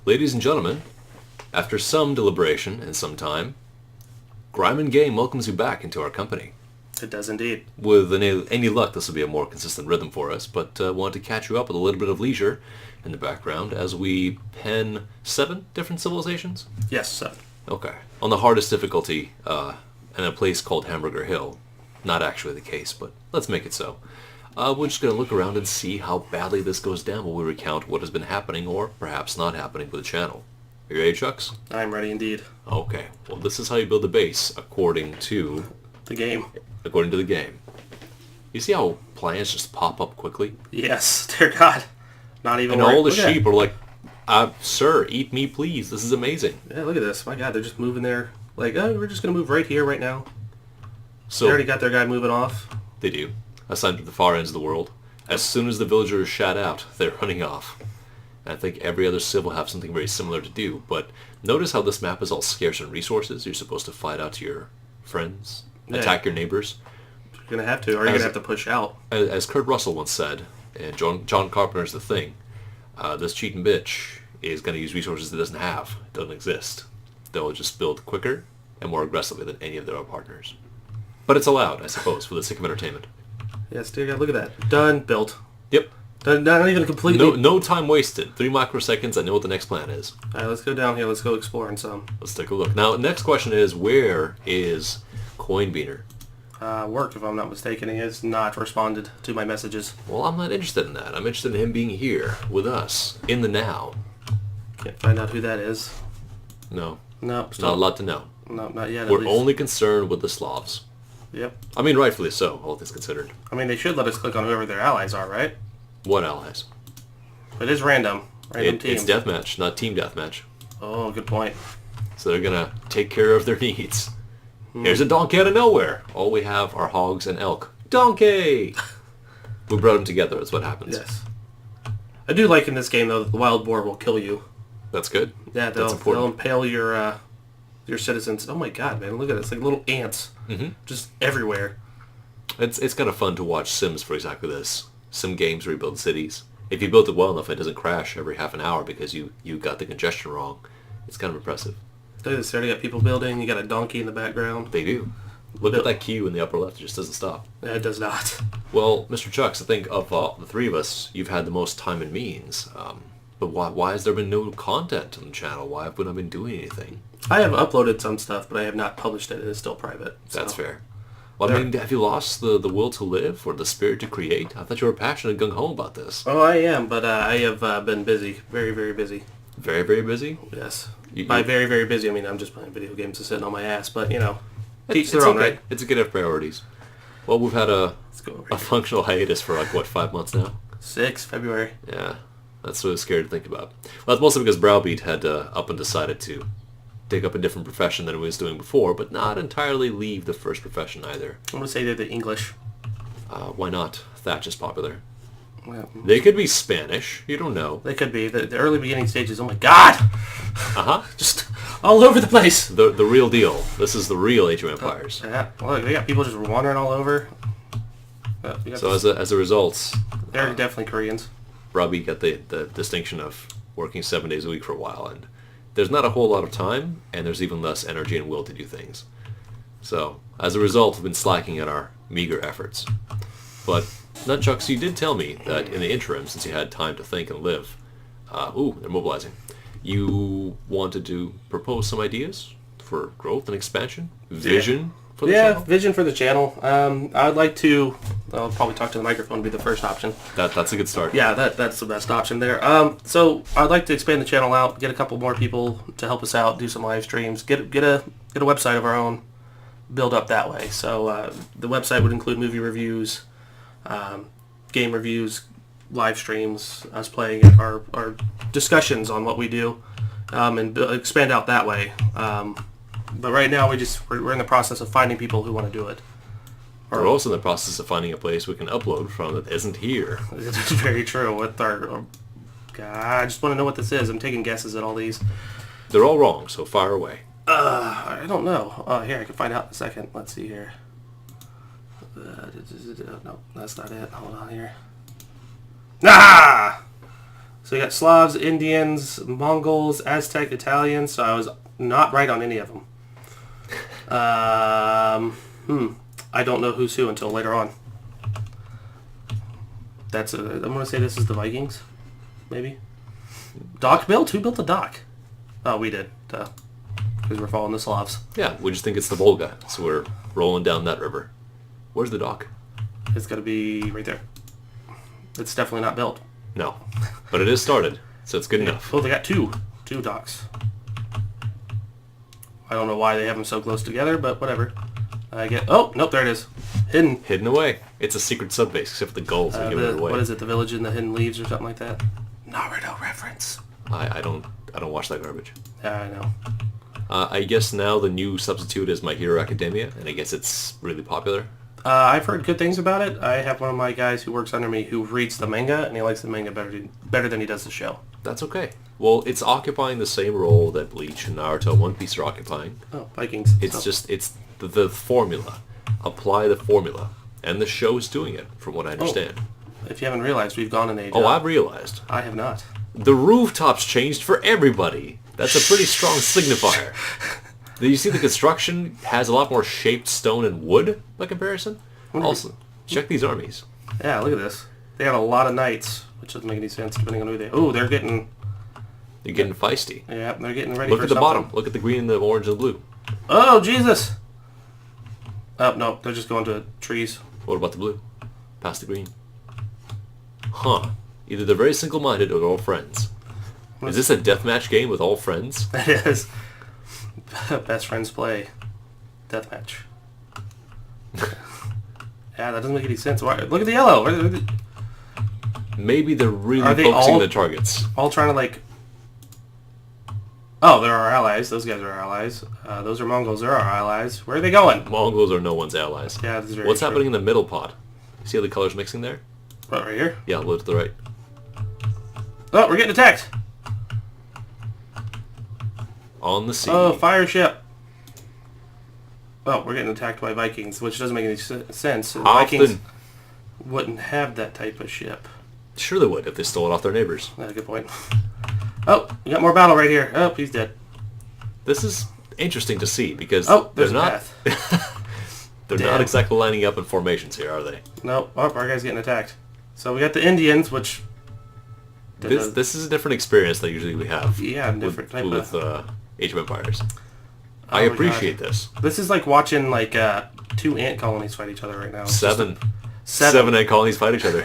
Ladies and gentlemen, after some deliberation and some time, Grime and Game welcomes you back into our company. It does indeed. With any luck, this will be a more consistent rhythm for us, but wanted to catch you up with a little bit of leisure in the background as we pen 7 different civilizations? Yes, 7. Okay. On the hardest difficulty, in a place called Hamburger Hill. Not actually the case, but let's make it so. We're just going to look around and see how badly this goes down while we recount what has been happening or perhaps not happening with the channel. Are you ready, Chucks? I'm ready indeed. Okay. Well, this is how you build a base according to... The game. According to the game. You see how plants just pop up quickly? Yes, dear God. Not even And all the sheep are like, sir, eat me please. This is amazing. Yeah, look at this. My God, they're just moving there. Like, oh, we're just going to move right here, right now. So They already got their guy moving off. They do. Assigned to the far ends of the world. As soon as the villagers shat out, they're running off. And I think every other civ will have something very similar to do, but notice how this map is all scarce in resources. You're supposed to fight out to your friends, attack your neighbors. You're going to have to, or you're going to have to push out. As Kurt Russell once said, and John Carpenter's The Thing, this cheating bitch is going to use resources it doesn't have, doesn't exist. They'll just build quicker and more aggressively than any of their partners. But it's allowed, I suppose, for the sake of entertainment. Yes, dear God, look at that. Done, built. Yep. Done, not even completely... No time wasted. 3 microseconds, I know what the next plan is. Alright, let's go down here. Let's go exploring some. Let's take a look. Now, the next question is, where is Coinbeaner? Work, if I'm not mistaken. He has not responded to my messages. Well, I'm not interested in that. I'm interested in him being here, with us, in the now. Can't find out who that is. No. No, Not a lot to know. No, not yet, at We're least. only concerned with the Slavs. Yep. I mean, rightfully so, all things considered. I mean, they should let us click on whoever their allies are, right? What allies? It is random. Random teams. It's deathmatch, not team deathmatch. Oh, good point. So they're gonna take care of their needs. Here's a donkey out of nowhere. All we have are hogs and elk. Donkey! We brought them together, that's what happens. Yes. I do like in this game, though, that the wild boar will kill you. That's good. Yeah, they'll impale your citizens. Oh my God, man, look at it. It's like little ants. Just everywhere. It's kind of fun to watch Sims for exactly this. Sim games where you build cities. If you build it well enough, it doesn't crash every half an hour because you got the congestion wrong. It's kind of impressive. Look at this. They already got people building. You got a donkey in the background. They do. Look at that queue in the upper left. It just doesn't stop. Yeah, it does not. Well, Mr. Chucks, I think of the 3 of us, you've had the most time and means. But why has there been no content on the channel? Why have we not been doing anything? I have uploaded some stuff, but I have not published it. It is still private. That's fair. Well, I mean, have you lost the will to live or the spirit to create? I thought you were passionate and gung-ho about this. Oh, I am, but I have been busy. Very, very busy. Very, very busy? Yes. By very, very busy, I mean I'm just playing video games and sitting on my ass, but, you know, teach their it's own, okay. right? It's a good have priorities. Well, we've had a functional hiatus for, 5 months now? 6 February. Yeah, that's really scary to think about. Well, that's mostly because Browbeat had up and decided to take up a different profession than he was doing before, but not entirely leave the first profession either. I'm going to say they're the English. Why not? Thatch is popular. Well, They could be Spanish. You don't know. they could be. The early beginning stages, oh my God! Uh-huh. Just all over the place. The real deal. This is the real Age of Empires. Yeah, look, they got people just wandering all over. So as a result... They're definitely Koreans. Browbeat got the distinction of working 7 days a week for a while, and there's not a whole lot of time, and there's even less energy and will to do things. So, as a result, we've been slacking at our meager efforts. But, Nunchucks, you did tell me that in the interim, since you had time to think and live, they're mobilizing, you wanted to propose some ideas for growth and expansion? Vision for the channel? Vision for the channel. I'd like to... I'll probably talk to the microphone would be the first option. That's a good start. Yeah, that's the best option there. So I'd like to expand the channel out, get a couple more people to help us out, do some live streams, get a website of our own, build up that way. So the website would include movie reviews, game reviews, live streams, us playing it, our discussions on what we do, and expand out that way. But right now we're in the process of finding people who want to do it. We're also in the process of finding a place we can upload from that isn't here. It's very true. With our, God, I just want to know what this is. I'm taking guesses at all these. They're all wrong, so fire away. I don't know. Here, I can find out in a second. Let's see here. No, that's not it. Hold on here. Ah! So you got Slavs, Indians, Mongols, Aztec, Italians. So I was not right on any of them. I don't know who's who until later on. I'm going to say this is the Vikings, maybe. Dock built? Who built the dock? Oh, we did. Because we're following the Slavs. Yeah, we just think it's the Volga, so we're rolling down that river. Where's the dock? It's got to be right there. It's definitely not built. No, but it is started, so it's good enough. Oh, they got two docks. I don't know why they have them so close together, but whatever. Oh, nope, there it is. Hidden away. It's a secret sub base, except for the gulls are giving it away. What is it, the village in the hidden leaves or something like that? Naruto reference. I don't watch that garbage. Yeah, I know. I guess now the new substitute is My Hero Academia, and I guess it's really popular. I've heard good things about it. I have one of my guys who works under me who reads the manga, and he likes the manga better than he does the show. That's okay. Well, it's occupying the same role that Bleach and Naruto One Piece are occupying. Oh, Vikings. It's the formula. Apply the formula. And the show is doing it, from what I understand. If you haven't realized, we've gone in age. Oh, I've realized. I have not. The rooftops changed for everybody. That's a pretty strong signifier. Do you see the construction has a lot more shaped stone and wood by comparison? Also, check these armies. Yeah, look at this. They got a lot of knights, which doesn't make any sense depending on who they... Oh, they're getting... They're getting feisty. Yeah, they're getting ready Look for at the something. bottom. Look at the green, the orange, and the blue. Oh, Jesus! Oh, no, they're just going to trees. What about the blue? Past the green. Huh. Either they're very single-minded or they're all friends. Is this a deathmatch game with all friends? It is. Best friends play. Deathmatch. Yeah, that doesn't make any sense. Why? Look at the yellow. Maybe they're really Are they focusing all- on the targets. All trying to like... Oh, they're our allies. Those guys are our allies. Those are Mongols. They're our allies. Where are they going? Mongols are no one's allies. Yeah, this is very What's true. happening in the middle pot? See how the colors mixing there? What, right here? Yeah, a little to the right. Oh, we're getting attacked. On the sea. Oh, fire ship. Oh, we're getting attacked by Vikings, which doesn't make any sense. Vikings Often. wouldn't have that type of ship. Sure they would if they stole it off their neighbors. That's a good point. Oh, you got more battle right here. Oh, he's dead. This is interesting to see because Oh, there's they're a not path. they're Damn. not exactly lining up in formations here, are they? Nope. Oh, our guy's getting attacked. So we got the Indians, which... This is a different experience than usually we have. Yeah, different type with of... Age of Empires. Oh I my appreciate this. This is like watching like two ant colonies fight each other right now. It's Seven Seven. ant colonies fight each other,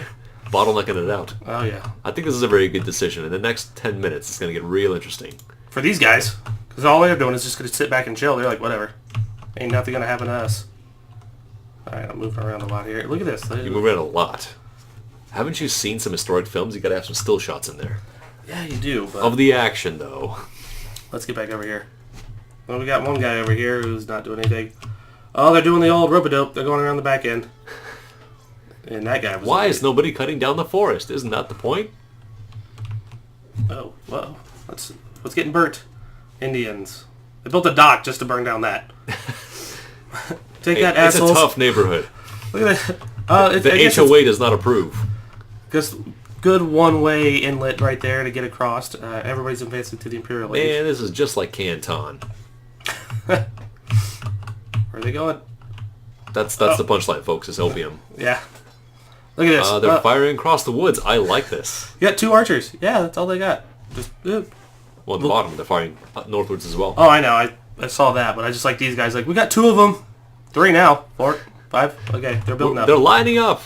bottlenecking it out. Oh yeah. I think this is a very good decision. In the next 10 minutes, it's going to get real interesting. For these guys, because all they're doing is just gonna sit back and chill. They're like, whatever, ain't nothing gonna happen to us. All right, I'm moving around a lot here. Look at this. You move around a lot. Haven't you seen some historic films? You got to have some still shots in there. Yeah, you do. But Of the action, though. let's get back over here. Well, we got one guy over here who's not doing anything. Oh, they're doing the old rope-a-dope. They're going around the back end. And that guy was... Why is nobody cutting down the forest? Isn't that the point? Oh, whoa. What's getting burnt? Indians. They built a dock just to burn down that. Take that, It's assholes. a tough neighborhood. Look at that. The HOA does not approve. Just good one-way inlet right there to get across. Everybody's advancing to the Imperial Age. Man, this is just like Canton. Where are they going? That's the punchline, folks. It's opium. Yeah. Look at this. They're firing across the woods. I like this. You got 2 archers. Yeah, that's all they got. Just. Well, at the bottom, they're firing northwards as well. Oh, I know. I saw that, but I just like these guys. Like, we got 2 of them. 3 now. 4, 5. Okay, they're building up. They're lining up.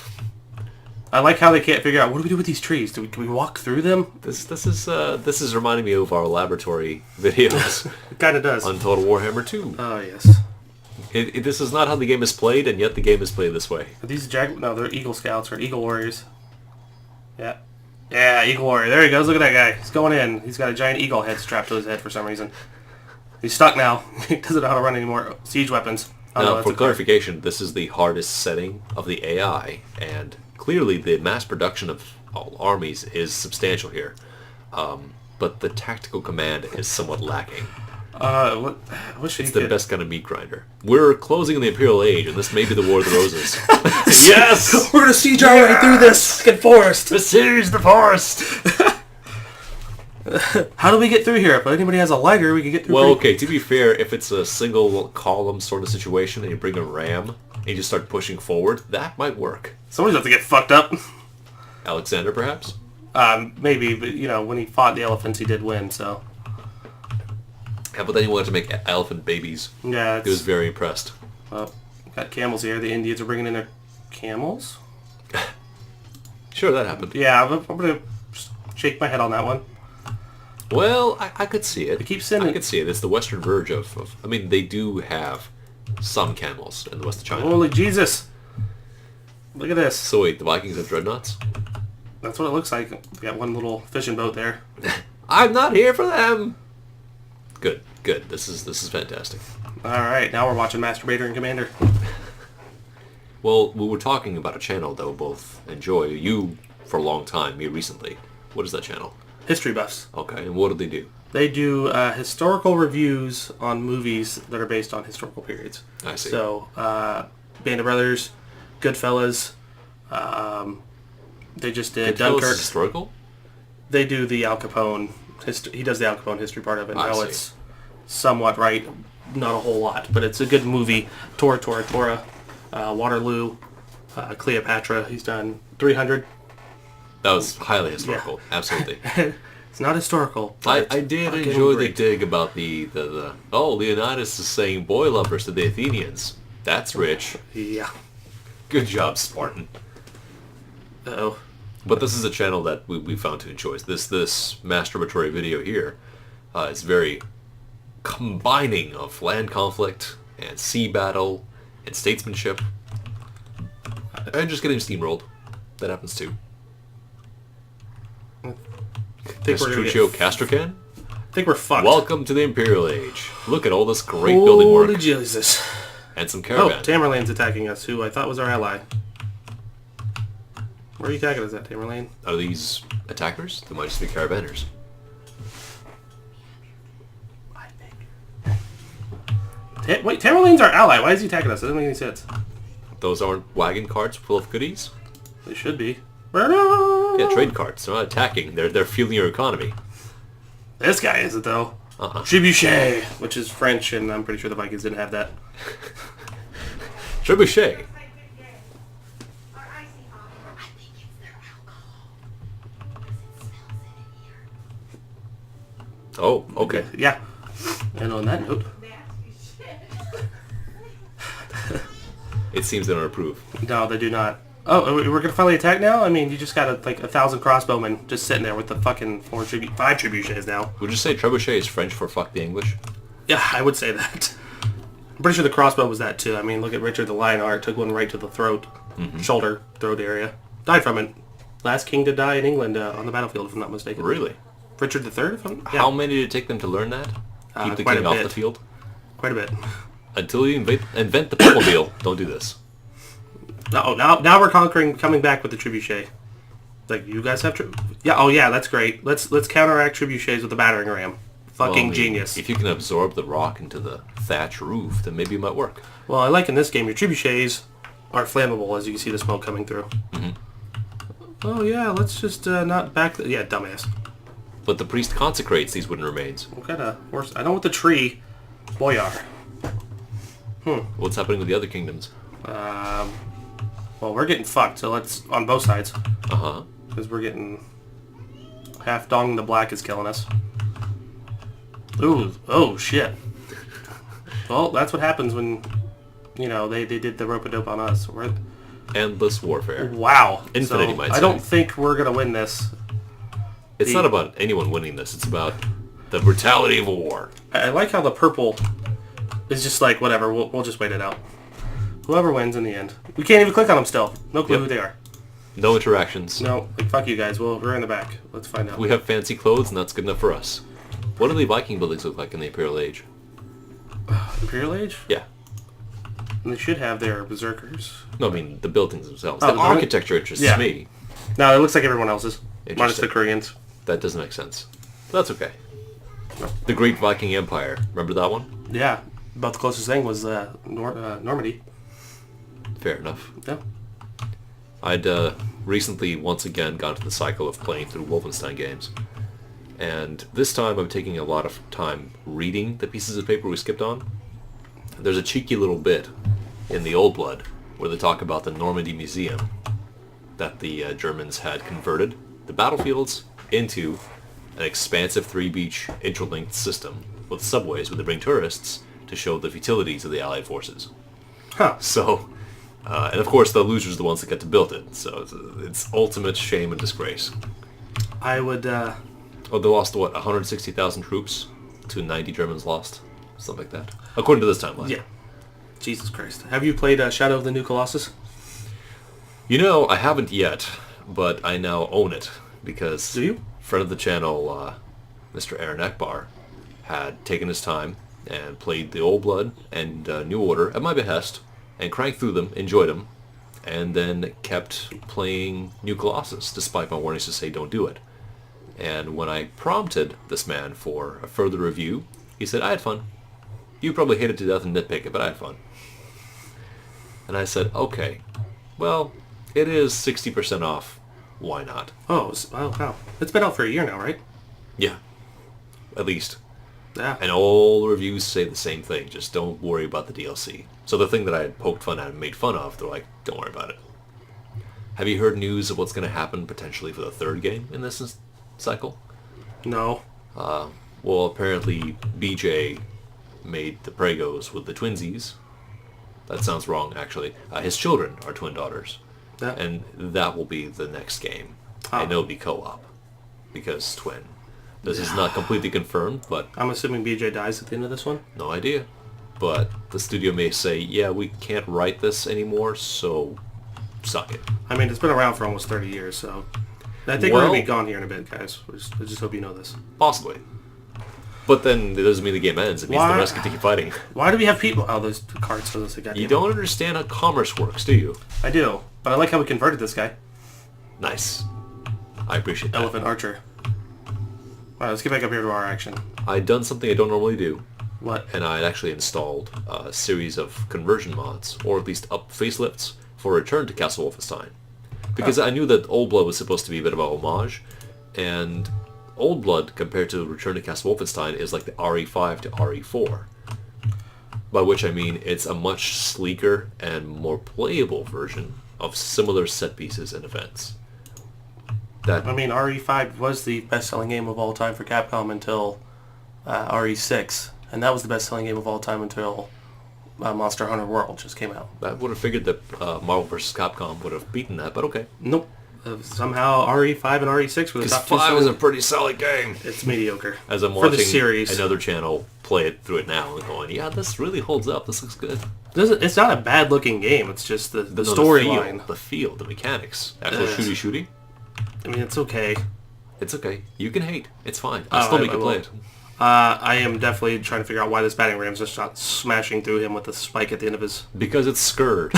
I like how they can't figure out what do we do with these trees. Can we walk through them? This is reminding me of our laboratory videos It kind of does. on Total Warhammer 2. Oh yes. This is not how the game is played, and yet the game is played this way. Are these No, they're Eagle Scouts or Eagle Warriors. Yeah. Yeah, Eagle Warrior. There he goes. Look at that guy. He's going in. He's got a giant eagle head strapped to his head for some reason. He's stuck now. He doesn't know how to run anymore. Siege weapons. Oh, no, Now, that's for okay. clarification, this is the hardest setting of the AI, and clearly the mass production of all armies is substantial here. But the tactical command is somewhat lacking. What should It's he the get? best kind of meat grinder. We're closing in the Imperial Age, and this may be the War of the Roses. Yes! We're gonna siege our way through this fucking forest. Besiege the forest! How do we get through here? If anybody has a lighter, we can get through. Well, okay, to be fair, if it's a single column sort of situation and you bring a ram and you just start pushing forward, that might work. Somebody's about to get fucked up. Alexander, perhaps? Maybe, but when he fought the elephants, he did win, so. Yeah, but then he wanted to make elephant babies. Yeah, He was very impressed. well, got camels here. The Indians are bringing in their camels. Sure, that happened. Yeah, I'm going to shake my head on that one. Well, I could see it. They keep sending- I could see it. It's the western verge of... I mean, they do have some camels in the west of China. Holy Jesus. Look at this. So wait, the Vikings have dreadnoughts? That's what it looks like. We got one little fishing boat there. I'm not here for them! Good, good. This is fantastic. Alright, now we're watching Masturbator and Commander. Well, we were talking about a channel that we both enjoy. You for a long time, me recently. What is that channel? History buffs. Okay, and what do they do? They do historical reviews on movies that are based on historical periods. I see. So, Band of Brothers, Goodfellas, they just did Goodfellas Dunkirk. is historical? They do the Al Capone. He does the Al Capone history part of it. I Now see. it's somewhat right, not a whole lot, but it's a good movie. Tora, Waterloo, Cleopatra. He's done 300. That was highly historical. Yeah. Absolutely. It's not historical. I but it's did fucking enjoy the great. dig about the Leonidas is saying boy lovers to the Athenians. That's rich. Yeah. Good job, Spartan. Uh-oh. But this is a channel that we found to enjoy. This masturbatory video here is very combining of land conflict and sea battle and statesmanship. And just getting steamrolled. That happens too. I think we're gonna Castruccio get, Castrocan? I think we're fucked. Welcome to the Imperial Age. Look at all this great building Holy work. Jesus. And some Oh, caravan. Tamerlane's attacking us, who I thought was our ally. Where are you attacking us at, Tamerlane? Are these attackers? They might just be caravanners. I think. Wait, Tamerlane's our ally. Why is he attacking us? That doesn't make any sense. Those aren't wagon carts full of goodies? They should be. Yeah, trade carts. They're not attacking. They're fueling your economy. This guy isn't, though. Uh-huh. Trebuchet, which is French, and I'm pretty sure the Vikings didn't have that. Trebuchet. Oh, okay. Yeah. And on that note, It seems they don't approve. no, they do not. Oh, we're gonna finally attack now? I mean, you just got like 1,000 crossbowmen just sitting there with the fucking 5 trebuchets now. Would you say trebuchet is French for fuck the English? Yeah, I would say that. I'm pretty sure the crossbow was that too. I mean, look at Richard the Lionheart. Took one right to the throat, shoulder, throat area. Died from it. Last king to die in England on the battlefield, if I'm not mistaken. Really? Richard III? If I'm, yeah, How many did it take them to learn that? Keep the quite king a off bit. the field? quite a bit. Until you invent the Playmobil, don't do this. Oh, now we're coming back with the trebuchet. Like, you guys have yeah. Oh yeah, that's great. Let's counteract trebuchets with a battering ram. Fucking Well, I mean, genius. If you can absorb the rock into the thatch roof, then maybe it might work. Well, I like in this game your trebuchets are flammable, as you can see the smoke coming through. Oh yeah, let's just not back. Yeah, dumbass. But the priest consecrates these wooden remains. What kind of horse? I know what the tree boyar. What's happening with the other kingdoms? Well, we're getting fucked. So let's on both sides Uh-huh. because we're getting half Dong the Black is killing us. Ooh, oh shit. Well, that's what happens when they did the rope-a-dope on us. Endless warfare. Wow. Infinity, So might I say. don't think we're gonna win this. It's not about anyone winning this. It's about the brutality of war. I like how the purple is just like whatever. We'll just wait it out. Whoever wins in the end. We can't even click on them still. No clue Yep. who they are. No interactions. No, like fuck you guys. We're in the back. Let's find out. We have fancy clothes, and that's good enough for us. What do the Viking buildings look like in the Imperial Age? Imperial Age? Yeah. And they should have their berserkers. No, I mean the buildings themselves. Oh, The the- architecture interests yeah. me. No, it looks like everyone else's. Minus the Interesting. Koreans. That doesn't make sense. That's okay. The Great Viking Empire. Remember that one? Yeah. About the closest thing was Normandy. Fair enough. Yeah. I'd recently once again got into the cycle of playing through Wolfenstein games. And this time I'm taking a lot of time reading the pieces of paper we skipped on. There's a cheeky little bit in the Old Blood where they talk about the Normandy Museum that the Germans had converted the battlefields into an expansive three-beach interlinked system with subways where they bring tourists to show the futilities of the Allied forces. Huh. So, and of course the losers are the ones that get to build it. So it's ultimate shame and disgrace. I would... Oh, they lost, what, 160,000 troops to 90 Germans lost? Something like that. According to this timeline. Yeah. Jesus Christ. Have you played Shadow of the New Colossus? You know, I haven't yet, but I now own it because... Do you? Friend of the channel, Mr. Aaron Ekbar, had taken his time and played the Old Blood and New Order at my behest and cranked through them, enjoyed them, and then kept playing New Colossus despite my warnings to say don't do it. And when I prompted this man for a further review, he said, I had fun. You probably hate it to death and nitpick it, but I had fun. And I said, okay, well, it is 60% off. Why not? Oh, wow. It's been out for a year now, right? Yeah, at least. Yeah. And all the reviews say the same thing. Just don't worry about the DLC. So the thing that I had poked fun at and made fun of, they're like, don't worry about it. Have you heard news of what's going to happen potentially for the third game in this cycle? No. Well, apparently BJ made the Pregos with the twinsies. That sounds wrong, actually. His children are twin daughters. Yeah. And that will be the next game. And it'll be co-op. Because twin. This is not completely confirmed, but... I'm assuming BJ dies at the end of this one? No idea. But the studio may say, yeah, we can't write this anymore, so suck it. I mean, it's been around for almost 30 years, so... I think we're going to be gone here in a bit, guys. I just hope you know this. Possibly. But then it doesn't mean the game ends. It means the rest continue fighting. Why do we have people... Oh, there's cards for this again. You don't understand how commerce works, do you? I do. But I like how we converted this guy. Nice. I appreciate that. Elephant Archer. Alright, let's get back up here to our action. I'd done something I don't normally do. What? And I had actually installed a series of conversion mods, or at least up facelifts, for Return to Castle Wolfenstein. Because I knew that Old Blood was supposed to be a bit of a homage, and Old Blood, compared to Return to Castle Wolfenstein, is like the RE5 to RE4. By which I mean it's a much sleeker and more playable version of similar set pieces and events. I mean, RE5 was the best-selling game of all time for Capcom until RE6, and that was the best-selling game of all time until Monster Hunter World just came out. I would have figured that Marvel vs. Capcom would have beaten that, but okay. Nope. Somehow RE5 and RE6 were the top two. Because 5 is a pretty solid game. It's mediocre. As I'm for the watching series. Another channel play it through it now and going, yeah, this really holds up. This looks good. It's not a bad-looking game. It's just the storyline. The feel, the mechanics. Actual shooty-shooty. I mean, it's okay. It's okay. You can hate. It's fine. I'll still make you play it. I am definitely trying to figure out why this batting ram's just not smashing through him with the spike at the end of his... Because it's scurred.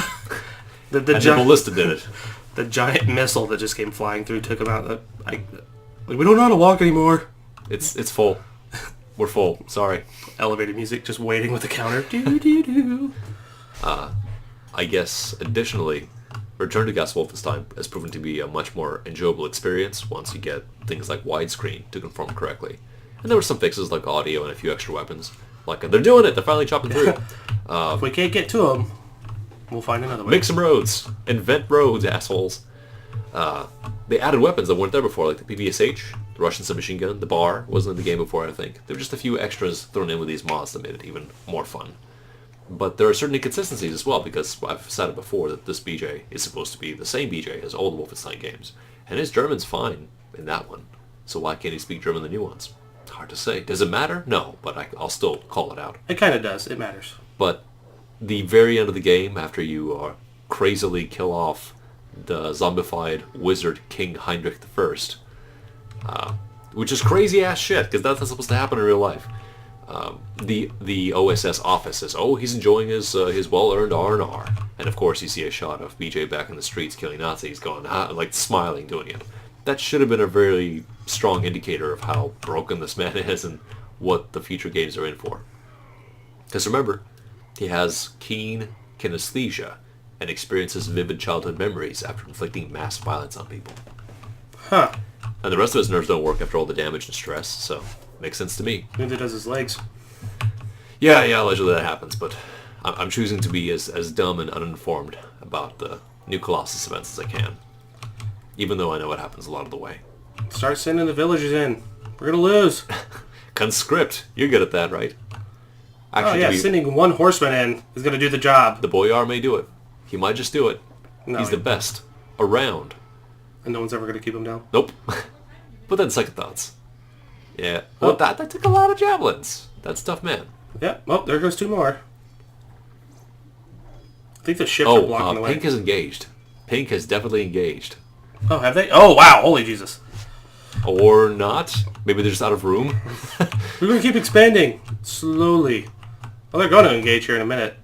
the ballista did it. The giant missile that just came flying through took him out. We don't know how to walk anymore. It's full. We're full. Sorry. Elevated music, just waiting with the counter. Do. I guess, additionally, Return to Castle Wolfenstein has proven to be a much more enjoyable experience once you get things like widescreen to conform correctly. And there were some fixes like audio and a few extra weapons. Like, they're doing it! They're finally chopping through. If we can't get to them, we'll find another way. Make some roads. Invent roads, assholes. They added weapons that weren't there before, like the PPSH, the Russian submachine gun, the bar wasn't in the game before, I think. There were just a few extras thrown in with these mods that made it even more fun. But there are certain inconsistencies as well, because I've said it before that this BJ is supposed to be the same BJ as all the Wolfenstein games. And his German's fine in that one. So why can't he speak German in the new ones? It's hard to say. Does it matter? No, but I'll still call it out. It kind of does. It matters. But the very end of the game, after you crazily kill off the zombified wizard King Heinrich I, which is crazy-ass shit, because that's not supposed to happen in real life. The OSS office says, oh, he's enjoying his well-earned R&R. And of course you see a shot of BJ back in the streets killing Nazis going, like smiling, doing it. That should have been a very strong indicator of how broken this man is and what the future games are in for. Because remember, he has keen kinesthesia and experiences vivid childhood memories after inflicting mass violence on people. Huh. And the rest of his nerves don't work after all the damage and stress, so makes sense to me. Neither does his legs. Yeah, allegedly that happens, but I'm choosing to be as dumb and uninformed about the new Colossus events as I can. Even though I know what happens a lot of the way. Start sending the villagers in. We're going to lose. Conscript. You're good at that, right? Actually, sending one horseman in is going to do the job. The Boyar may do it. He might just do it. No, He's the best around. And no one's ever going to keep him down? Nope. But then second thoughts. Yeah. Well, that took a lot of javelins. That's tough, man. Yeah. Oh, there goes 2 more. I think the ships are blocking the way. Pink is engaged. Pink has definitely engaged. Oh, have they? Oh, wow. Holy Jesus. Or not. Maybe they're just out of room. We're going to keep expanding. Slowly. Oh, they're going to engage here in a minute.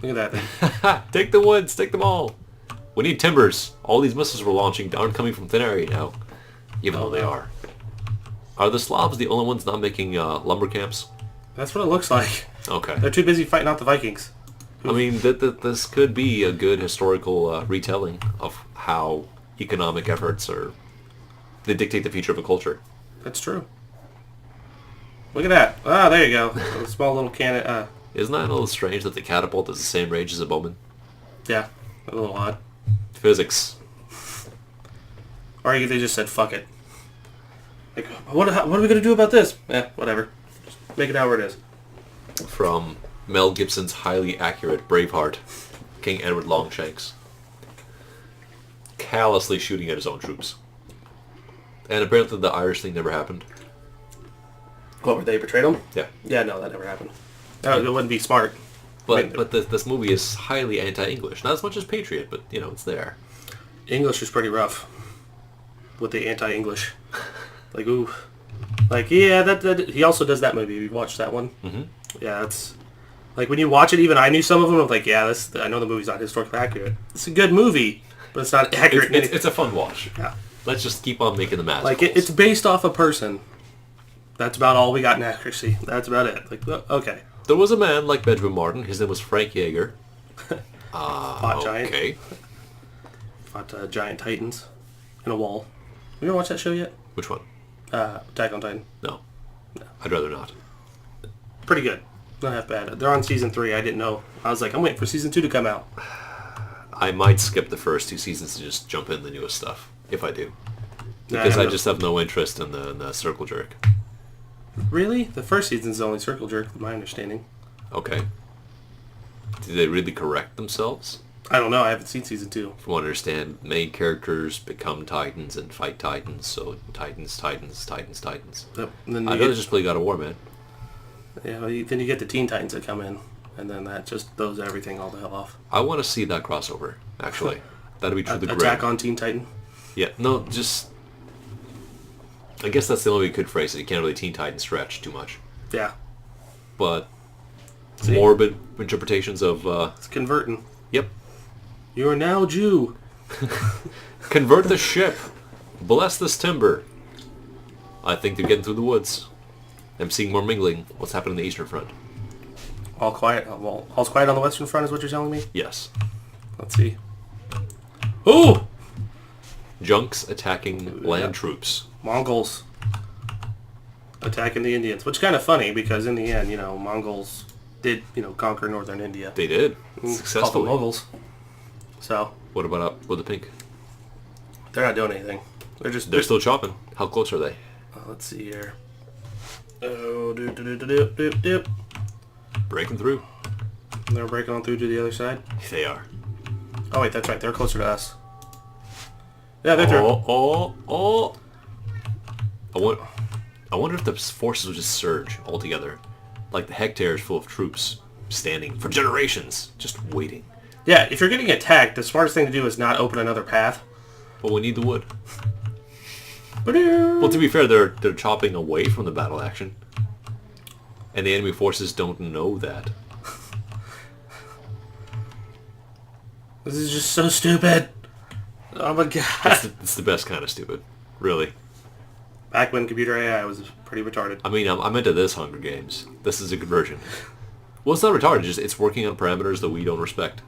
Look at that thing. Take the woods. Take them all. We need timbers. All these missiles we're launching aren't coming from thin area now. Even though they are. Are the Slavs the only ones not making lumber camps? That's what it looks like. Okay. They're too busy fighting out the Vikings. I mean, this could be a good historical retelling of how economic efforts they dictate the future of a culture. That's true. Look at that. Ah, there you go. A small little cannon. Isn't that a little strange that the catapult is the same range as a bowman? Yeah, a little odd. Physics. Or they just said, fuck it. Like, what are we going to do about this? Whatever. Just make it however it is. From Mel Gibson's highly accurate Braveheart, King Edward Longshanks. Callously shooting at his own troops. And apparently the Irish thing never happened. What, were they betrayed him? Yeah. Yeah, no, that never happened. It wouldn't be smart. But this movie is highly anti-English. Not as much as Patriot, but, it's there. English is pretty rough. With the anti-English. Like, ooh. Like, yeah, that he also does that movie. You watched that one? Mm-hmm. Yeah, it's... Like, when you watch it, even I knew some of them. I'm like, yeah, I know the movie's not historically accurate. It's a good movie, but it's not accurate. It's a fun watch. Yeah. Let's just keep on making the masks. Like, it's based off a person. That's about all we got in accuracy. That's about it. Like, okay. There was a man like Benjamin Martin. His name was Frank Yeager. Fought giant. Okay. Fought giant titans in a wall. Have you ever watched that show yet? Which one? Attack on Titan. No. I'd rather not. Pretty good. Not half bad. They're on season 3. I didn't know. I was like, I'm waiting for season 2 to come out. I might skip the first 2 seasons to just jump in the newest stuff, if I do. Because I just have no interest in the circle jerk. Really? The first season's the only circle jerk, from my understanding. Okay. Did they really correct themselves? I don't know. I haven't seen season 2. From what I understand, main characters become Titans and fight Titans, so Titans. Yep. And then I know they just play God of War, man. Yeah, well, then you get the Teen Titans that come in, and then that just throws everything all the hell off. I want to see that crossover, actually. That'd be true. Attack on Teen Titan? Yeah, no, just... I guess that's the only way you could phrase it. You can't really Teen Titan stretch too much. Yeah. But morbid interpretations of... It's converting. Yep. You are now Jew. Convert the ship. Bless this timber. I think they're getting through the woods. I'm seeing more mingling. What's happening on the Eastern Front? All quiet. Well, all's quiet on the Western Front is what you're telling me? Yes. Let's see. Ooh! Junks attacking land troops. Mongols attacking the Indians, which is kind of funny because in the end, Mongols did, conquer northern India. They did. Called Successfully. them Mongols. So. What about up with the pink? They're not doing anything. They're still chopping. How close are they? Let's see here. Oh, doop. Breaking through. They're breaking on through to the other side. They are. Oh wait, that's right. They're closer to us. Yeah, they're through. Oh. I wonder if the forces will just surge altogether. Like the hectares full of troops standing for generations, just waiting. Yeah, if you're getting attacked, the smartest thing to do is not open another path. But we need the wood. Well, to be fair, they're chopping away from the battle action. And the enemy forces don't know that. This is just so stupid. Oh my god. It's the best kind of stupid. Really. Back when computer AI was pretty retarded. I mean, I'm into this Hunger Games. This is a good version. Well, it's not retarded, just it's working on parameters that we don't respect.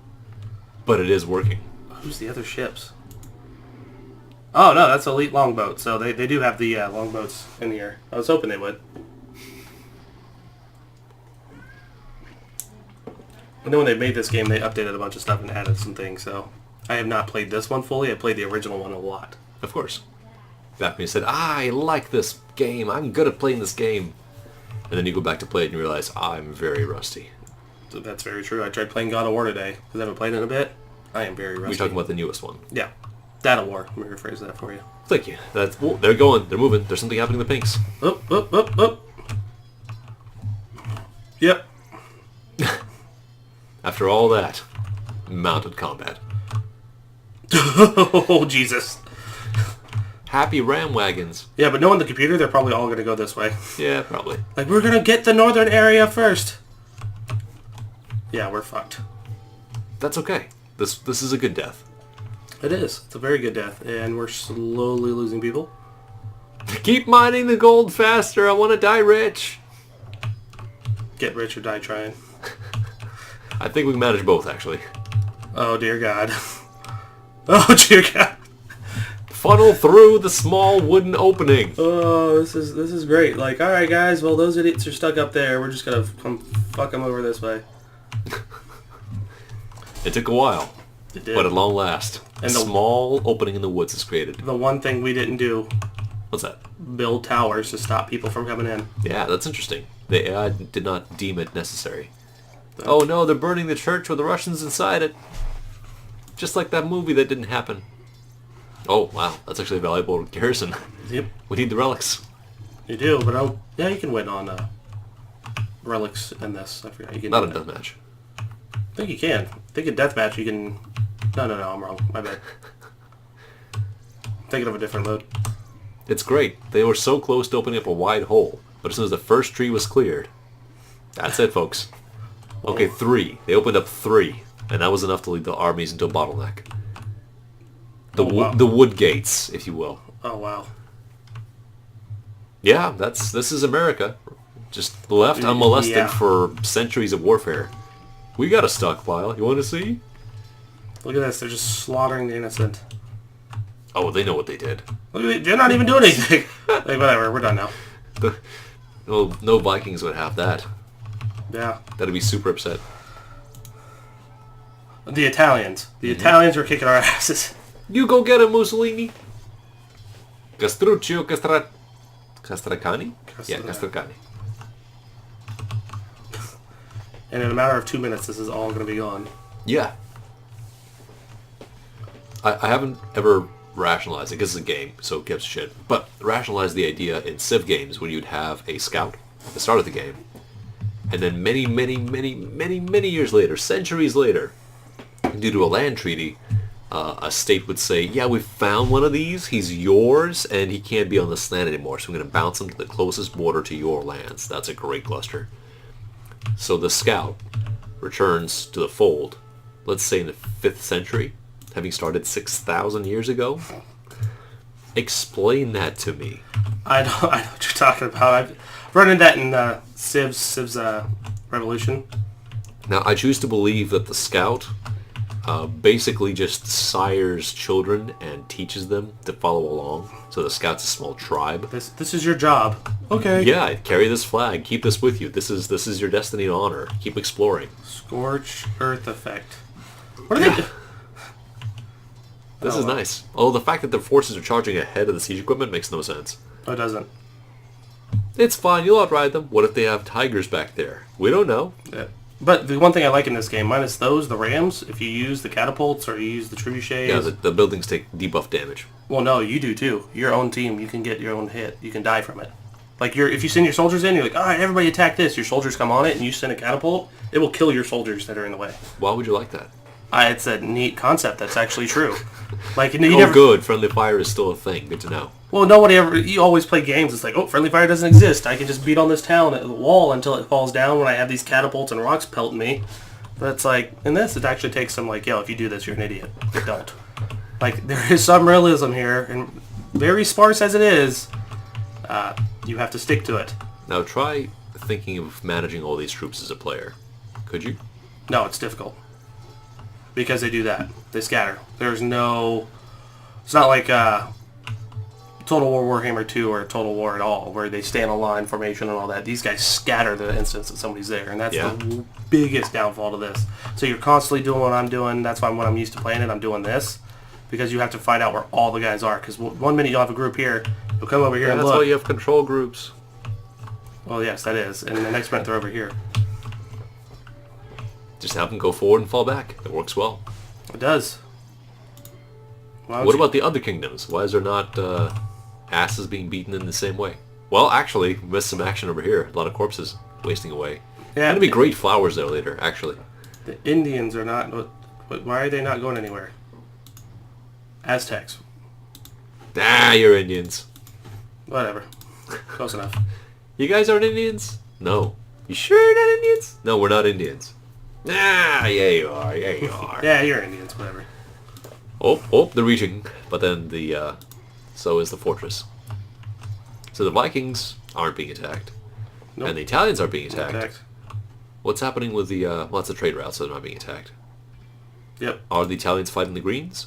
But it is working. Who's the other ships? Oh, no, that's Elite Longboat. So they do have the longboats in here. I was hoping they would. And then when they made this game, they updated a bunch of stuff and added some things. So I have not played this one fully. I played the original one a lot. Of course. That means said, I like this game. I'm good at playing this game. And then you go back to play it and you realize, I'm very rusty. So that's very true. I tried playing God of War today because I haven't played it in a bit. I am very rusty. We're talking about the newest one. Yeah. Dad of War. Let me rephrase that for you. Thank you. They're going. They're moving. There's something happening in the pinks. Up. Yep. After all that, mounted combat. Oh, Jesus. Happy ram wagons. Yeah, but knowing the computer, they're probably all going to go this way. Yeah, probably. Like, we're going to get the northern area first. Yeah, we're fucked. That's okay. This is a good death. It is. It's a very good death, and we're slowly losing people. Keep mining the gold faster. I want to die rich. Get rich or die trying. I think we can manage both, actually. Oh, dear God. Oh, dear God. Funnel through the small wooden opening. Oh, this is great. Like, all right, guys. Well, those idiots are stuck up there. We're just gonna come fuck them over this way. It took a while, It did. but at long last, a And small opening in the woods is created. The one thing we didn't do, What's that? build towers to stop people from coming in. Yeah, that's interesting. The AI did not deem it necessary. Oh no, they're burning the church with the Russians inside it. Just like that movie that didn't happen. Oh, wow. That's actually a valuable garrison. Yep. We need the relics. You do, but yeah, you can win on relics in this. I forgot you can. Not in Deathmatch. I think you can. I think in Deathmatch you can... No, I'm wrong. My bad. I'm thinking of a different mode. It's great. They were so close to opening up a wide hole, but as soon as the first tree was cleared, that's it, folks. Okay, 3. They opened up 3, and that was enough to lead the armies into a bottleneck. Wow. The wood gates, if you will. Oh, wow. Yeah, this is America. Just left unmolested Yeah. for centuries of warfare. We got a stockpile. You want to see? Look at this. They're just slaughtering the innocent. Oh, they know what they did. Look at it. They're not even doing anything. Like, whatever. We're done now. No Vikings would have that. Yeah. That'd be super upset. The Italians. The Italians were kicking our asses. You go get him, Mussolini. Castruccio Castracani? Yeah, Castracani. And in a matter of 2 minutes, this is all going to be gone. Yeah. I haven't ever rationalized it, because it's a game, so it gives shit, but rationalized the idea in Civ games when you'd have a scout at the start of the game, and then many years later, centuries later, due to a land treaty, a state would say, yeah, we found one of these, he's yours, and he can't be on this land anymore, so we're going to bounce him to the closest border to your lands. That's a great cluster. So the scout returns to the fold, let's say in the 5th century, having started 6,000 years ago. Explain that to me. I know what you're talking about. I've run into that in Civ's Revolution. Now, I choose to believe that the scout basically just sires children and teaches them to follow along. So the scout's a small tribe. This is your job. Okay. Yeah, carry this flag. Keep this with you. This is your destiny and honor. Keep exploring. Scorch Earth effect. What are they? This is nice. Although the fact that the forces are charging ahead of the siege equipment makes no sense. Oh, it doesn't. It's fine. You'll outride them. What if they have tigers back there? We don't know. Yeah. But the one thing I like in this game, minus those, the rams, if you use the catapults or you use the trebuchets... Yeah, the buildings take debuff damage. Well, no, you do too. Your own team, you can get your own hit. You can die from it. Like, if you send your soldiers in, you're like, all right, everybody attack this. Your soldiers come on it, and you send a catapult, it will kill your soldiers that are in the way. Why would you like that? It's a neat concept that's actually true. Like, you Oh, never... good. Friendly fire is still a thing. Good to know. Well, nobody ever... You always play games. It's like, oh, friendly fire doesn't exist. I can just beat on this town at the wall until it falls down when I have these catapults and rocks pelting me. But it's like, in this, it actually takes some, like, yo, if you do this, you're an idiot. You don't. Like, there is some realism here, and very sparse as it is, you have to stick to it. Now try thinking of managing all these troops as a player. Could you? No, it's difficult. Because they do that. They scatter. There's no... It's not like Total War Warhammer 2 or Total War at all, where they stand in line formation and all that. These guys scatter the instant that somebody's there, and that's the biggest downfall to this. So you're constantly doing what I'm doing. That's why when I'm used to playing it, I'm doing this, because you have to find out where all the guys are. Because one minute you'll have a group here, you'll come over here and that's look. why you have control groups. Well, yes, that is. And the next minute they're over here. Just have them go forward and fall back. It works well. It does. What about the other kingdoms? Why is there not asses being beaten in the same way? Well, actually, we missed some action over here. A lot of corpses wasting away. Yeah, Going to be great flowers there later, actually. The Indians are not... Why are they not going anywhere? Aztecs. Ah, you're Indians. Whatever. Close enough. You guys aren't Indians? No. You sure you're not Indians? No, we're not Indians. Ah, yeah you are. Yeah you are. Yeah, you're Indians. Whatever. Oh, they're reaching. But then so is the fortress. So the Vikings aren't being attacked. Nope. And the Italians aren't being attacked. What's happening with the, well, that's a trade route, so they're not being attacked. Yep. Are the Italians fighting the Greens?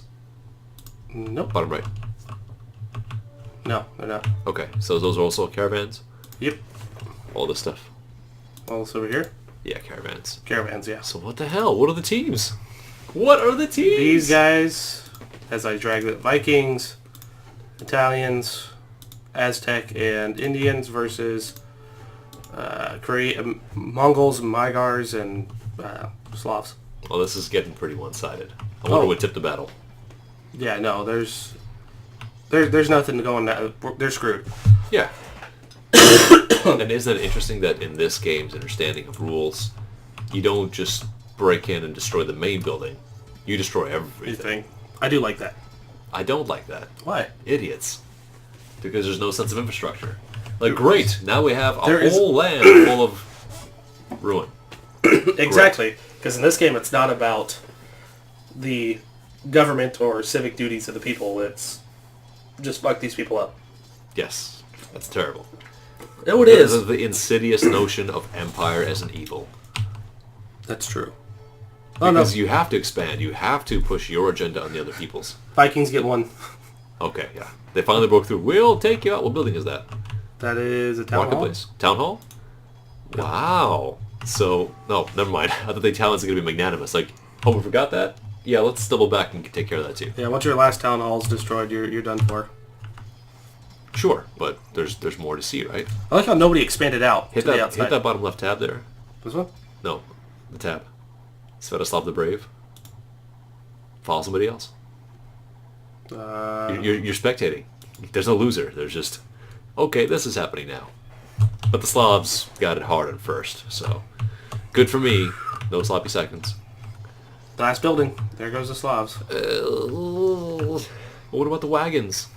Nope. Bottom right. No, they're not. Okay, so those are also caravans? Yep. All this stuff. All this over here? Yeah, caravans. Caravans, yeah. So what the hell? What are the teams? What are the teams? These guys, as I drag the Vikings, Italians, Aztec, and Indians versus Mongols, Magyars, and Slavs. Well, this is getting pretty one-sided. I wonder what tipped the battle. Yeah, no, there's nothing going on. They're screwed. Yeah. And isn't it interesting that in this game's understanding of rules, you don't just break in and destroy the main building. You destroy everything. I do like that. I don't like that. Why? Idiots. Because there's no sense of infrastructure. Like, great, now we have a whole land full of ruin. Exactly. Because in this game, it's not about the government or civic duties of the people. It's just fuck these people up. Yes, that's terrible. Oh, it is. The insidious notion of empire as an evil. That's true. Because you have to expand. You have to push your agenda on the other people's. Vikings get one. Okay, yeah. They finally broke through. We'll take you out. What building is that? That is a town Marketplace. Town hall? Wow. So, no, never mind. I thought the Italians are going to be magnanimous. Like, oh, we forgot that? Yeah, let's double back and take care of that too. Yeah, once your last town hall's destroyed, you're done for. Sure, but there's more to see, right? I like how nobody expanded out Hit to the outside. hit that bottom left tab there. This one? No, the tab. Svetoslav the Brave. Follow somebody else. You're spectating. There's no loser. There's just, okay, this is happening now. But the Slavs got it hard at first, so good for me. No sloppy seconds. The last building. There goes the Slavs. What about the wagons?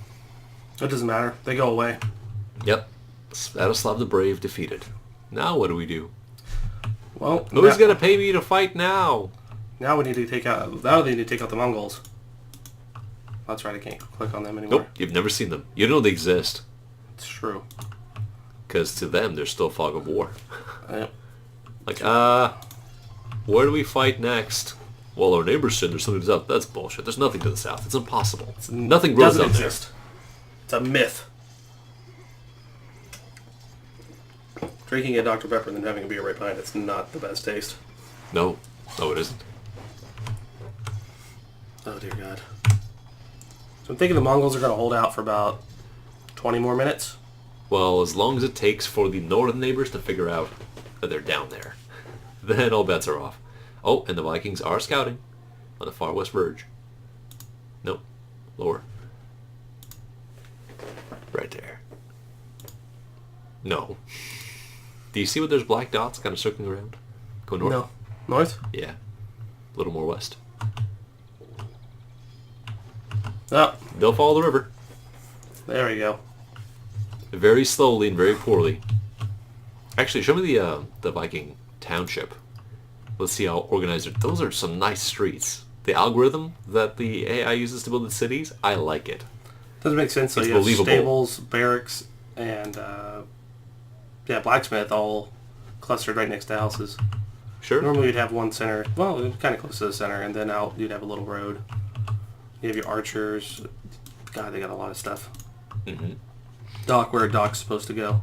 It doesn't matter. They go away. Yep. Svetoslav the Brave defeated. Now what do we do? Well, who's gonna pay me to fight now? Now we need to take out. Now they need to take out the Mongols. That's right. I can't click on them anymore. Nope. You've never seen them. You don't know they exist. It's true. Because to them, they're still fog of war. Yep. Like, where do we fight next? Well, our neighbors said there's something to the south. That's bullshit. There's nothing to the south. It's impossible. Nothing grows doesn't down there. exist. It's a myth. Drinking a Dr. Pepper and then having a beer right behind it's not the best taste. No. No, it isn't. Oh, dear God. So I'm thinking the Mongols are going to hold out for about 20 more minutes. Well, as long as it takes for the northern neighbors to figure out that they're down there, then all bets are off. Oh, and the Vikings are scouting on the far west verge. Nope. Lower. Right there. No. Do you see what there's black dots kind of circling around? Go north. No. North? Yeah. A little more west. Oh, They'll follow the river. there we go. Very slowly and very poorly. Actually, show me the Viking township. Let's see how organized it. Those are some nice streets. The algorithm that the AI uses to build the cities, I like it. Doesn't make sense. So It's you have believable. stables, barracks, and blacksmith all clustered right next to houses. Sure. Normally you'd have one center, well, kind of close to the center, and then out you'd have a little road. You have your archers. God, they got a lot of stuff. Mm-hmm. Dock where a dock's supposed to go.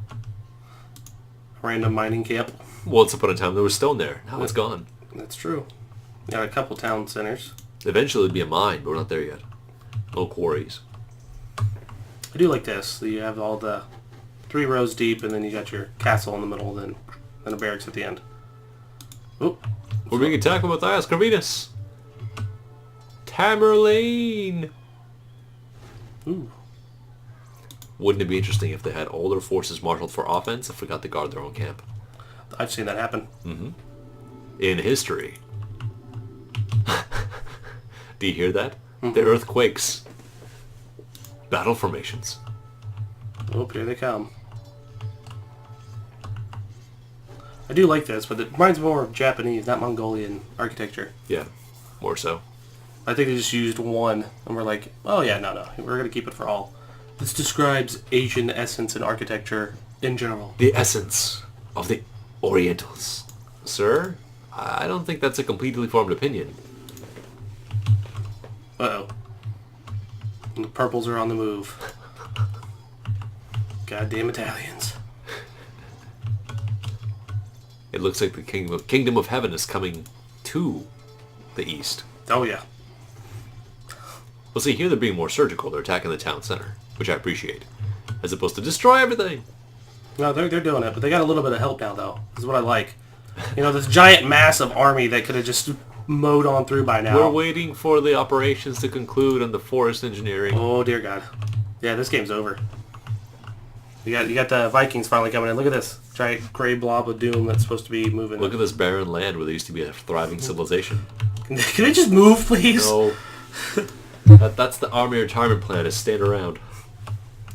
Random mining camp. Once upon a time, there was stone there. Now it's gone. That's true. Got a couple town centers. Eventually, it'd be a mine, but we're not there yet. No quarries. I do like this. You have all the 3 rows deep, and then you got your castle in the middle, then a barracks at the end. Oop. We're being attacked by Matthias Corvinus. Tamerlane. Ooh. Wouldn't it be interesting if they had all their forces marshaled for offense and forgot to guard their own camp? I've seen that happen. Mm-hmm. In history. Do you hear that? Mm-hmm. The earthquakes. Battle formations. Oh, here they come. I do like this, but it reminds me more of Japanese, not Mongolian architecture. Yeah, more so. I think they just used one, and we're like, oh yeah, no, we're going to keep it for all. This describes Asian essence in architecture in general. The essence of the Orientals. Sir, I don't think that's a completely formed opinion. Uh-oh. And the purples are on the move. Goddamn Italians. It looks like the kingdom of heaven is coming to the east. Oh yeah. Well, see, here they're being more surgical. They're attacking the town center, which I appreciate, as opposed to destroy everything. No, they're doing it, but they got a little bit of help now, though. This is what I like. You know, this giant, massive army that could have just mowed on through by now. We're waiting for the operations to conclude on the forest engineering. Oh, dear God. Yeah, this game's over. You got the Vikings finally coming in. Look at this giant gray blob of doom that's supposed to be moving. Look at this barren land where there used to be a thriving civilization. Can they just move, please? No. That's the army retirement plan, is stand around.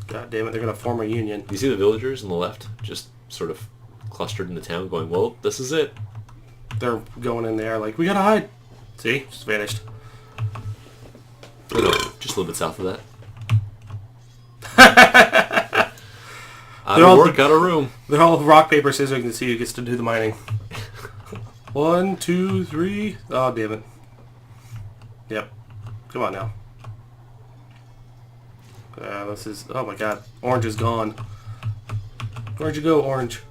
God damn it, they're going to form a union. You see the villagers on the left just sort of clustered in the town going, well, this is it. They're going in there like, we gotta hide. See? Just vanished. Oh, no, just a little bit south of that. Out of work, out of room. They're all rock, paper, scissors to see who gets to do the mining. 1, 2, 3. Oh, damn it. Yep. Come on now. This is... Oh my god. Orange is gone. Where'd you go, Orange?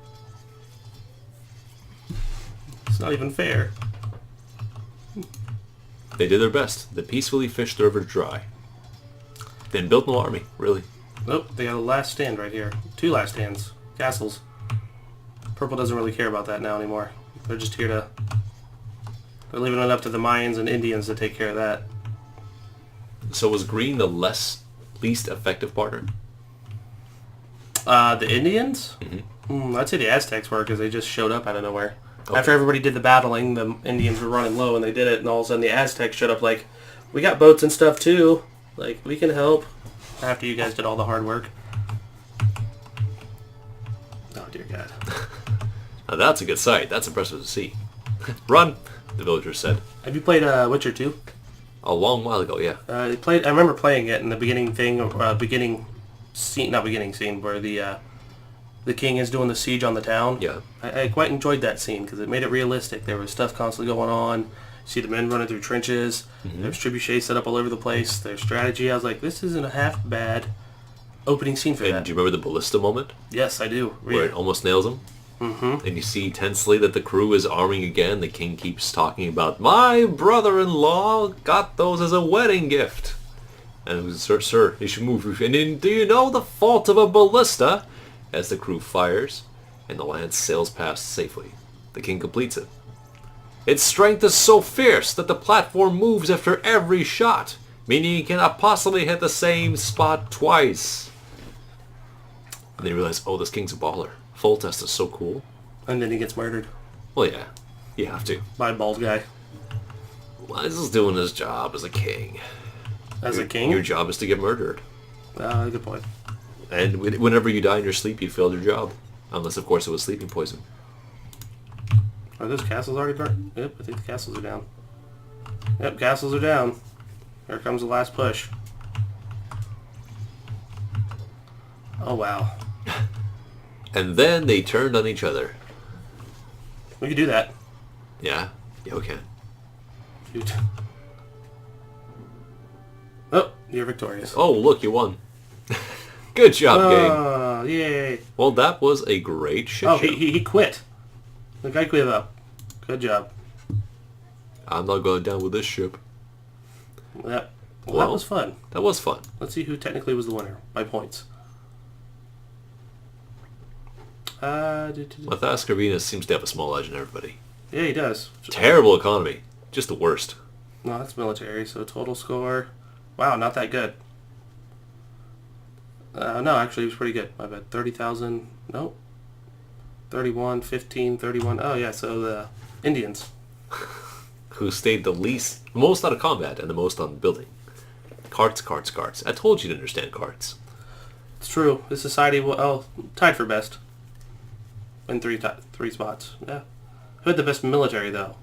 It's not even fair. They did their best. They peacefully fished the river dry. Then built no army, really. Nope, they got a last stand right here. 2 last stands. Castles. Purple doesn't really care about that now anymore. They're just here to... They're leaving it up to the Mayans and Indians to take care of that. So was green the least effective partner? The Indians? Mm-hmm. I'd say the Aztecs were, because they just showed up out of nowhere. Okay. After everybody did the battling, the Indians were running low, and they did it, and all of a sudden the Aztecs showed up like, we got boats and stuff too. Like, we can help. After you guys did all the hard work. Oh, dear God. Now that's a good sight. That's impressive to see. Run, the villagers said. Have you played Witcher 2? A long while ago, yeah. I remember playing it in the beginning thing, beginning scene, not beginning scene, where the king is doing the siege on the town. Yeah. I quite enjoyed that scene because it made it realistic. There was stuff constantly going on. See the men running through trenches. Mm-hmm. There's trebuchets set up all over the place. There's strategy. I was like, this isn't a half bad opening scene for And that. do you remember the ballista moment? Yes, I do. Where it almost nails him? Mm-hmm. And you see tensely that the crew is arming again. The king keeps talking about, my brother-in-law got those as a wedding gift. And it was, sir, you should move. And then, do you know the fault of a ballista? As the crew fires, and the lance sails past safely. The king completes it. Its strength is so fierce that the platform moves after every shot, meaning you cannot possibly hit the same spot twice. And then you realize, oh, this king's a baller. Full test is so cool. And then he gets murdered Well, yeah, you have to. by a bald guy. Well, he's just doing his job as a king. As a king? Your job is to get murdered. Good point. And whenever you die in your sleep, you failed your job. Unless, of course, it was sleeping poison. Are those castles already burnt? Yep, I think the castles are down. Yep, castles are down. Here comes the last push. Oh, wow. And then they turned on each other. We could do that. Yeah? Yeah, we can. Shoot. Oh, you're victorious. Oh, look, you won. Good job, gang. Oh, yay. Well, that was a great shit Oh, show. he quit. The guy quit up. Good job. I'm not going down with this ship. Yep. Well, Well, that was fun. That was fun. Let's see who technically was the winner by points. Matthias Carvina seems to have a small edge in everybody. Yeah, he does. Terrible economy. Just the worst. No, that's military, so total score. Wow, not that good. No, actually, he was pretty good. My bad. 30,000. Nope. 31, 15, 31. Oh, yeah, so the Indians. Who stayed the most out of combat and the most on building. Carts. I told you to understand carts. It's true. This society, tied for best. In three spots. Yeah. Who had the best military, though?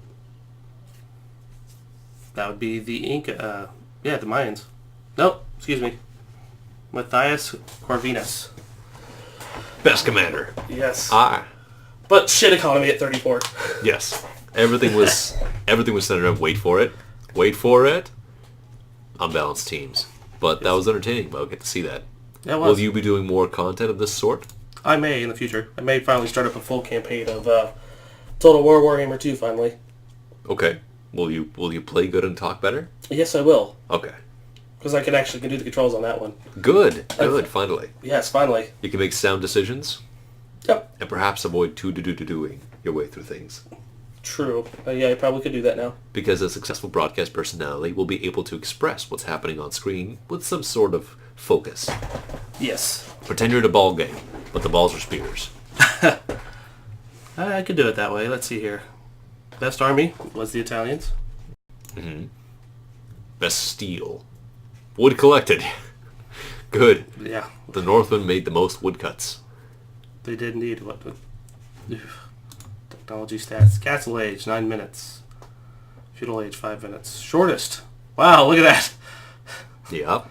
That would be the Inca. The Mayans. Nope, excuse me. Matthias Corvinus. Best commander. Yes. But shit economy at 34. Yes. Everything was centered on wait for it. Unbalanced teams. But that was entertaining. I'll get to see that. Yeah, it was. Will you be doing more content of this sort? I may in the future. I may finally start up a full campaign of Total War Warhammer 2 finally. Okay. Will you play good and talk better? Yes, I will. Okay. Because I can actually do the controls on that one. Good. Finally. Yes, finally. You can make sound decisions. Yep. And perhaps avoid doing your way through things. True. Yeah, I probably could do that now. Because a successful broadcast personality will be able to express what's happening on screen with some sort of focus. Yes. Pretend you're in a ball game, but the balls are spears. I could do it that way. Let's see here. Best army was the Italians. Mm-hmm. Best steel. Wood collected. Good. Yeah. The Northmen made the most woodcuts. They did indeed. Technology stats. Castle age, 9 minutes. Feudal age, 5 minutes. Shortest. Wow, look at that. Yep.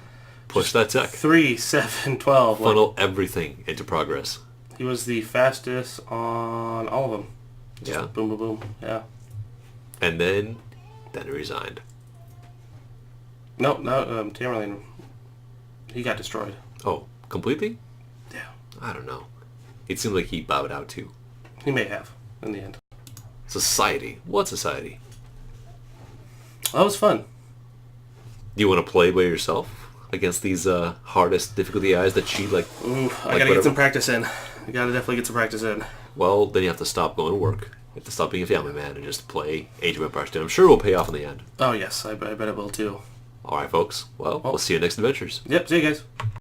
Push that tech. 3, 7, 12. Funnel everything into progress. He was the fastest on all of them. Just Yeah. boom, boom, boom. Yeah. And then he resigned. No, Tamerlane, he got destroyed. Oh, completely? Yeah. I don't know. It seemed like he bowed out too. He may have, in the end. Society. What society? That was fun. Do you want to play by yourself against these hardest difficulty eyes that cheat like... Ooh, I gotta get some practice in. I gotta definitely get some practice in. Well, then you have to stop going to work. You have to stop being a family man and just play Age of Empires 2. I'm sure it will pay off in the end. Oh yes, I bet it will too. Alright, folks. Well, we'll see you next adventures. Yep, see you guys.